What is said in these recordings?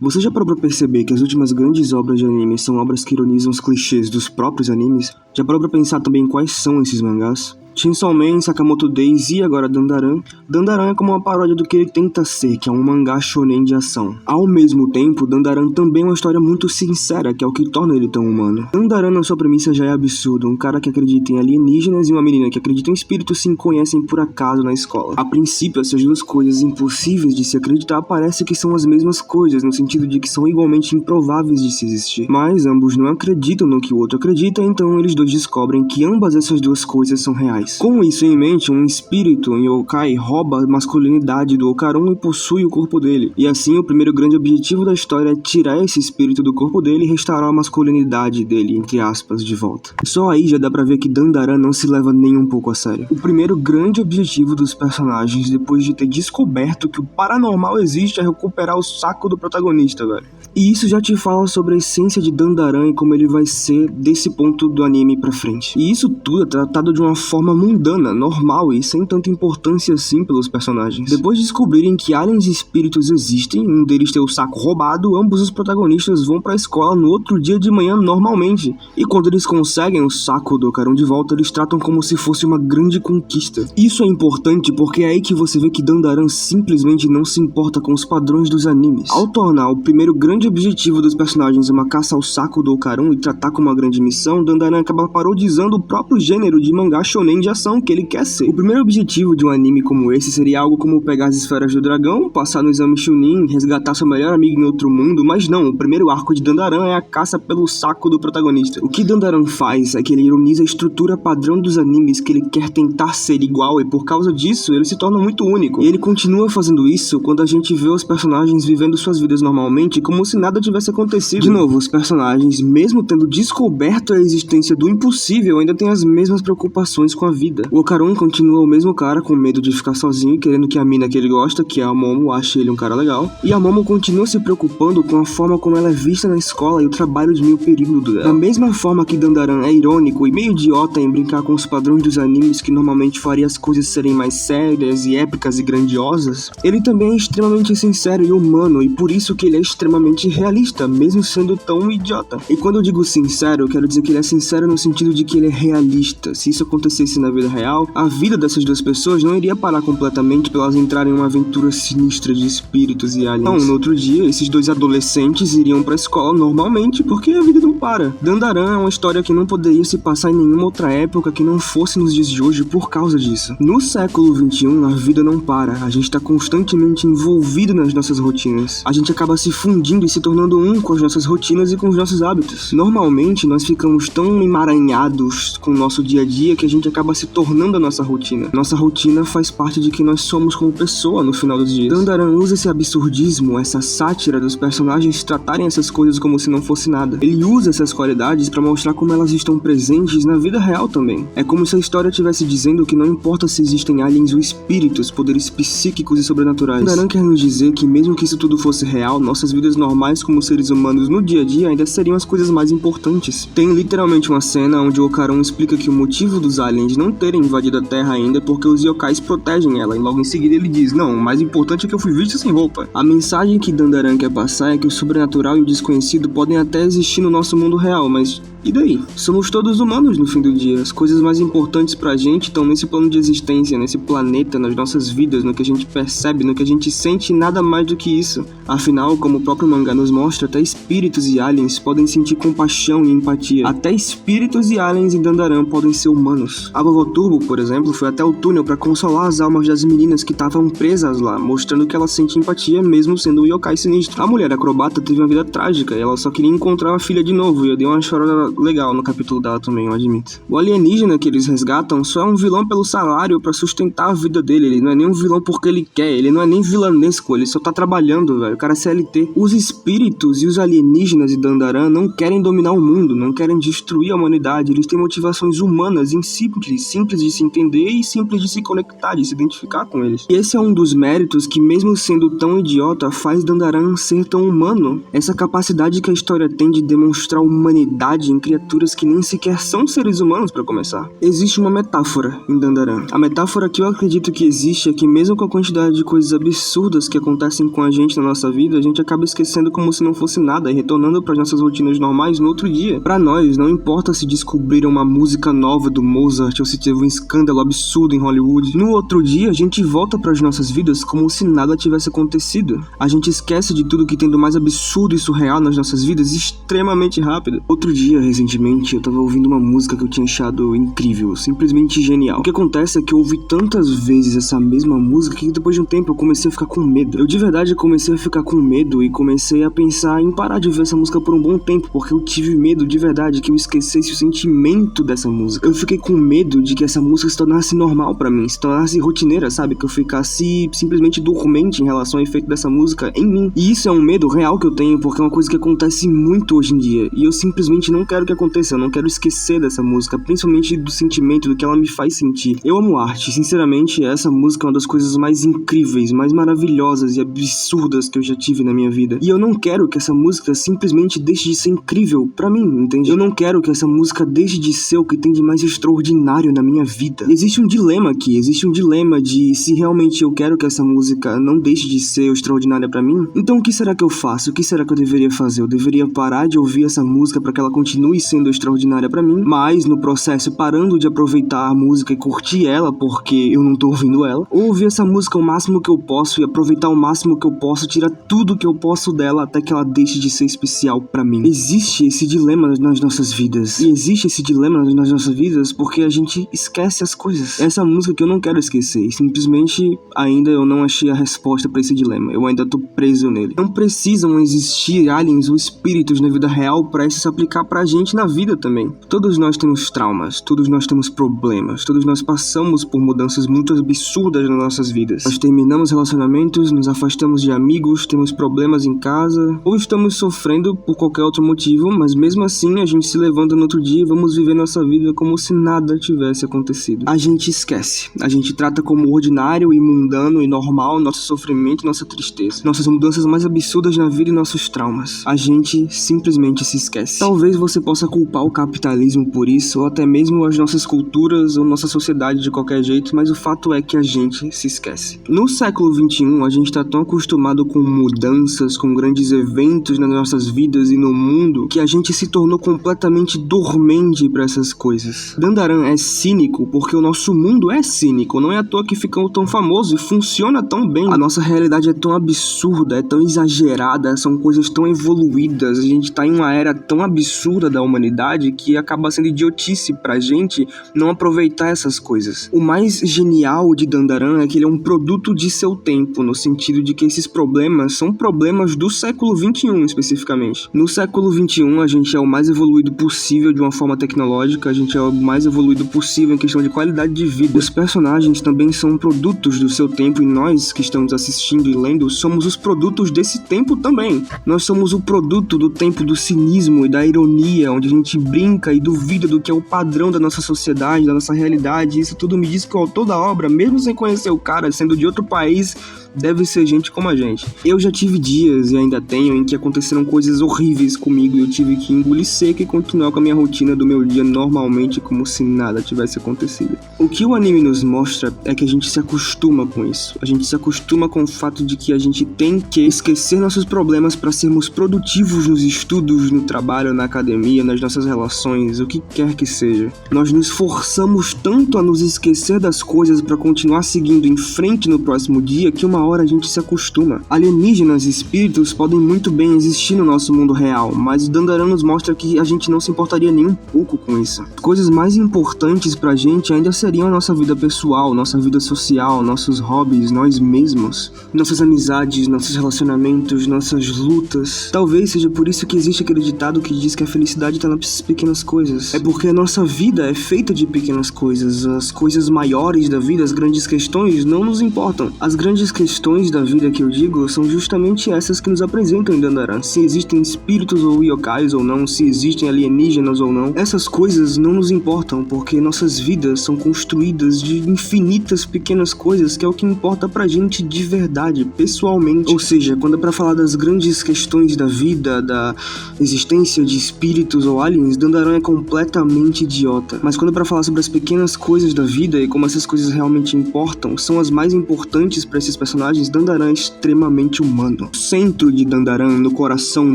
Você já parou pra perceber que as últimas grandes obras de anime são obras que ironizam os clichês dos próprios animes? Já parou pra pensar também quais são esses mangás? Chainsaw Man, Sakamoto Days e agora Dandaran. Dandaran é como uma paródia do que ele tenta ser, que é um mangá shonen de ação. Ao mesmo tempo, Dandaran também é uma história muito sincera, que é o que torna ele tão humano. Dandaran, na sua premissa, já é absurdo. Um cara que acredita em alienígenas e uma menina que acredita em espíritos se conhecem por acaso na escola. A princípio, essas duas coisas impossíveis de se acreditar parece que são as mesmas coisas, no sentido de que são igualmente improváveis de se existir. Mas ambos não acreditam no que o outro acredita, então eles dois descobrem que ambas essas duas coisas são reais. Com isso em mente, um espírito, um yokai, rouba a masculinidade do Okarun e possui o corpo dele. E assim, o primeiro grande objetivo da história é tirar esse espírito do corpo dele e restaurar a masculinidade dele, entre aspas, de volta. Só aí já dá pra ver que Dandaran não se leva nem um pouco a sério. O primeiro grande objetivo dos personagens, depois de ter descoberto que o paranormal existe, é recuperar o saco do protagonista, velho. E isso já te fala sobre a essência de Dandaran e como ele vai ser desse ponto do anime pra frente. E isso tudo é tratado de uma forma mundana, normal e sem tanta importância assim pelos personagens. Depois de descobrirem que aliens e espíritos existem, um deles ter o saco roubado, ambos os protagonistas vão pra escola no outro dia de manhã normalmente. E quando eles conseguem o saco do Okarun de volta, eles tratam como se fosse uma grande conquista. Isso é importante porque é aí que você vê que Dandaran simplesmente não se importa com os padrões dos animes. Ao tornar o primeiro grande objetivo dos personagens uma caça ao saco do Okarun e tratar como uma grande missão, Dandaran acaba parodizando o próprio gênero de mangá shonen de ação que ele quer ser. O primeiro objetivo de um anime como esse seria algo como pegar as esferas do dragão, passar no exame Chunin, resgatar seu melhor amigo em outro mundo, mas não, o primeiro arco de Dandaran é a caça pelo saco do protagonista. O que Dandaran faz é que ele ironiza a estrutura padrão dos animes que ele quer tentar ser igual e por causa disso ele se torna muito único. E ele continua fazendo isso quando a gente vê os personagens vivendo suas vidas normalmente como se nada tivesse acontecido. De novo, os personagens, mesmo tendo descoberto a existência do impossível, ainda têm as mesmas preocupações com a vida. O Okarun continua o mesmo cara com medo de ficar sozinho, querendo que a mina que ele gosta, que é a Momo, ache ele um cara legal. E a Momo continua se preocupando com a forma como ela é vista na escola e o trabalho de meio período dela. Da mesma forma que Dandaran é irônico e meio idiota em brincar com os padrões dos animes que normalmente faria as coisas serem mais sérias e épicas e grandiosas, ele também é extremamente sincero e humano e por isso que ele é extremamente realista, mesmo sendo tão idiota. E quando eu digo sincero, eu quero dizer que ele é sincero no sentido de que ele é realista. Se isso acontecesse na vida real, a vida dessas duas pessoas não iria parar completamente pra elas entrarem em uma aventura sinistra de espíritos e aliens. Então, no outro dia, esses dois adolescentes iriam pra escola normalmente, porque a vida não para. Dandaran é uma história que não poderia se passar em nenhuma outra época que não fosse nos dias de hoje por causa disso. No século XXI, a vida não para. A gente tá constantemente envolvido nas nossas rotinas. A gente acaba se fundindo e se tornando um com as nossas rotinas e com os nossos hábitos. Normalmente, nós ficamos tão emaranhados com o nosso dia a dia que a gente acaba se tornando a nossa rotina. Nossa rotina faz parte de quem nós somos como pessoa no final dos dias. Dandaran usa esse absurdismo, essa sátira dos personagens tratarem essas coisas como se não fosse nada. Ele usa essas qualidades pra mostrar como elas estão presentes na vida real também. É como se a história estivesse dizendo que não importa se existem aliens ou espíritos, poderes psíquicos e sobrenaturais. Dandaran quer nos dizer que mesmo que isso tudo fosse real, nossas vidas normais como seres humanos no dia a dia ainda seriam as coisas mais importantes. Tem literalmente uma cena onde o Okarun explica que o motivo dos aliens não terem invadido a Terra ainda é porque os yokais protegem ela, e logo em seguida ele diz, não, o mais importante é que eu fui visto sem roupa. A mensagem que Dandaran quer passar é que o sobrenatural e o desconhecido podem até existir no nosso mundo real, mas e daí? Somos todos humanos no fim do dia. As coisas mais importantes pra gente estão nesse plano de existência, nesse planeta, nas nossas vidas, no que a gente percebe, no que a gente sente e nada mais do que isso. Afinal, como o próprio mangá nos mostra, até espíritos e aliens podem sentir compaixão e empatia. Até espíritos e aliens em Dandaran podem ser humanos. A vovó Turbo, por exemplo, foi até o túnel pra consolar as almas das meninas que estavam presas lá, mostrando que ela sente empatia mesmo sendo um yokai sinistro. A mulher acrobata teve uma vida trágica e ela só queria encontrar a filha de novo, e eu dei uma chorada legal no capítulo dela também, eu admito. O alienígena que eles resgatam só é um vilão pelo salário pra sustentar a vida dele. Ele não é nem um vilão porque ele quer, ele não é nem vilanesco, ele só tá trabalhando, velho. O cara é CLT. Os espíritos e os alienígenas de Dandaran não querem dominar o mundo, não querem destruir a humanidade. Eles têm motivações humanas e simples de se entender e simples de se conectar, de se identificar com eles. E esse é um dos méritos que, mesmo sendo tão idiota, faz Dandaran ser tão humano. Essa capacidade que a história tem de demonstrar humanidade em criaturas que nem sequer são seres humanos para começar. Existe uma metáfora em Dandaran. A metáfora que eu acredito que existe é que mesmo com a quantidade de coisas absurdas que acontecem com a gente na nossa vida, a gente acaba esquecendo como se não fosse nada e retornando para as nossas rotinas normais no outro dia. Para nós, não importa se descobriram uma música nova do Mozart ou se teve um escândalo absurdo em Hollywood, no outro dia a gente volta para as nossas vidas como se nada tivesse acontecido. A gente esquece de tudo que tem do mais absurdo e surreal nas nossas vidas extremamente rápido. Outro dia, recentemente, eu tava ouvindo uma música que eu tinha achado incrível, simplesmente genial. O que acontece é que eu ouvi tantas vezes essa mesma música que depois de um tempo eu comecei a ficar com medo. Eu de verdade comecei a ficar com medo e comecei a pensar em parar de ouvir essa música por um bom tempo, porque eu tive medo de verdade que eu esquecesse o sentimento dessa música. Eu fiquei com medo de que essa música se tornasse normal pra mim, se tornasse rotineira, sabe? Que eu ficasse simplesmente dormente em relação ao efeito dessa música em mim. E isso é um medo real que eu tenho, porque é uma coisa que acontece muito hoje em dia. E eu simplesmente não quero que aconteça, eu não quero esquecer dessa música, principalmente do sentimento, do que ela me faz sentir. Eu amo arte, sinceramente, essa música é uma das coisas mais incríveis, mais maravilhosas e absurdas que eu já tive na minha vida. E eu não quero que essa música simplesmente deixe de ser incrível pra mim, entende? Eu não quero que essa música deixe de ser o que tem de mais extraordinário na minha vida. Existe um dilema aqui, existe um dilema de se realmente eu quero que essa música não deixe de ser extraordinária pra mim, então o que será que eu faço? O que será que eu deveria fazer? Eu deveria parar de ouvir essa música pra que ela continue sendo extraordinária pra mim, mas no processo parando de aproveitar a música e curtir ela porque eu não tô ouvindo ela, ou ouvir essa música o máximo que eu posso e aproveitar o máximo que eu posso, tirar tudo que eu posso dela até que ela deixe de ser especial pra mim. Existe esse dilema nas nossas vidas, e existe esse dilema nas nossas vidas porque a gente esquece as coisas. Essa música que eu não quero esquecer, e simplesmente ainda eu não achei a resposta pra esse dilema, eu ainda tô preso nele. Não precisam existir aliens ou espíritos na vida real pra isso se aplicar pra gente na vida também. Todos nós temos traumas, todos nós temos problemas, todos nós passamos por mudanças muito absurdas nas nossas vidas. Nós terminamos relacionamentos, nos afastamos de amigos, temos problemas em casa, ou estamos sofrendo por qualquer outro motivo, mas mesmo assim a gente se levanta no outro dia e vamos viver nossa vida como se nada tivesse acontecido. A gente esquece, a gente trata como ordinário e mundano e normal nosso sofrimento e nossa tristeza, nossas mudanças mais absurdas na vida e nossos traumas. A gente simplesmente se esquece. Talvez você possa culpar o capitalismo por isso, ou até mesmo as nossas culturas ou nossa sociedade de qualquer jeito, mas o fato é que a gente se esquece. No século XXI, a gente tá tão acostumado com mudanças, com grandes eventos nas nossas vidas e no mundo, que a gente se tornou completamente dormente para essas coisas. Dandaran é cínico porque o nosso mundo é cínico, não é à toa que ficou tão famoso e funciona tão bem. A nossa realidade é tão absurda, é tão exagerada, são coisas tão evoluídas, a gente tá em uma era tão absurda da humanidade que acaba sendo idiotice pra gente não aproveitar essas coisas. O mais genial de Dandaran é que ele é um produto de seu tempo, no sentido de que esses problemas são problemas do século XXI especificamente. No século XXI a gente é o mais evoluído possível de uma forma tecnológica, a gente é o mais evoluído possível em questão de qualidade de vida. Os personagens também são produtos do seu tempo e nós que estamos assistindo e lendo somos os produtos desse tempo também. Nós somos o produto do tempo do cinismo e da ironia, onde a gente brinca e duvida do que é o padrão da nossa sociedade, da nossa realidade. Isso tudo me diz que o autor da obra, mesmo sem conhecer o cara, sendo de outro país, deve ser gente como a gente. Eu já tive dias, e ainda tenho, em que aconteceram coisas horríveis comigo e eu tive que engolir seco e continuar com a minha rotina do meu dia normalmente, como se nada tivesse acontecido. O que o anime nos mostra é que a gente se acostuma com isso. A gente se acostuma com o fato de que a gente tem que esquecer nossos problemas para sermos produtivos nos estudos, no trabalho, na academia, nas nossas relações, o que quer que seja. Nós nos forçamos tanto a nos esquecer das coisas para continuar seguindo em frente no próximo dia que uma hora a gente se acostuma. Alienígenas e espíritos podem muito bem existir no nosso mundo real, mas o Dandaran nos mostra que a gente não se importaria nem um pouco com isso. Coisas mais importantes pra gente ainda seriam a nossa vida pessoal, nossa vida social, nossos hobbies, nós mesmos, nossas amizades, nossos relacionamentos, nossas lutas. Talvez seja por isso que existe aquele ditado que diz que a felicidade tá nas pequenas coisas. É porque a nossa vida é feita de pequenas coisas. As coisas maiores da vida, as grandes questões, não nos importam. As grandes questões questões da vida que eu digo são justamente essas que nos apresentam em Dandaran. Se existem espíritos ou yokais ou não, se existem alienígenas ou não, essas coisas não nos importam, porque nossas vidas são construídas de infinitas pequenas coisas, que é o que importa pra gente de verdade, pessoalmente. Ou seja, quando é pra falar das grandes questões da vida, da existência de espíritos ou aliens, Dandaran é completamente idiota. Mas quando é pra falar sobre as pequenas coisas da vida e como essas coisas realmente importam, são as mais importantes pra esses personagens, Dandaran é extremamente humano. O centro de Dandaran, no coração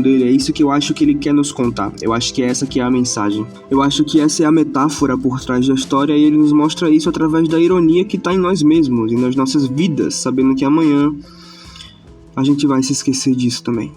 dele, é isso que eu acho que ele quer nos contar. Eu acho que essa que é a mensagem. Eu acho que essa é a metáfora por trás da história, e ele nos mostra isso através da ironia que tá em nós mesmos e nas nossas vidas, sabendo que amanhã a gente vai se esquecer disso também.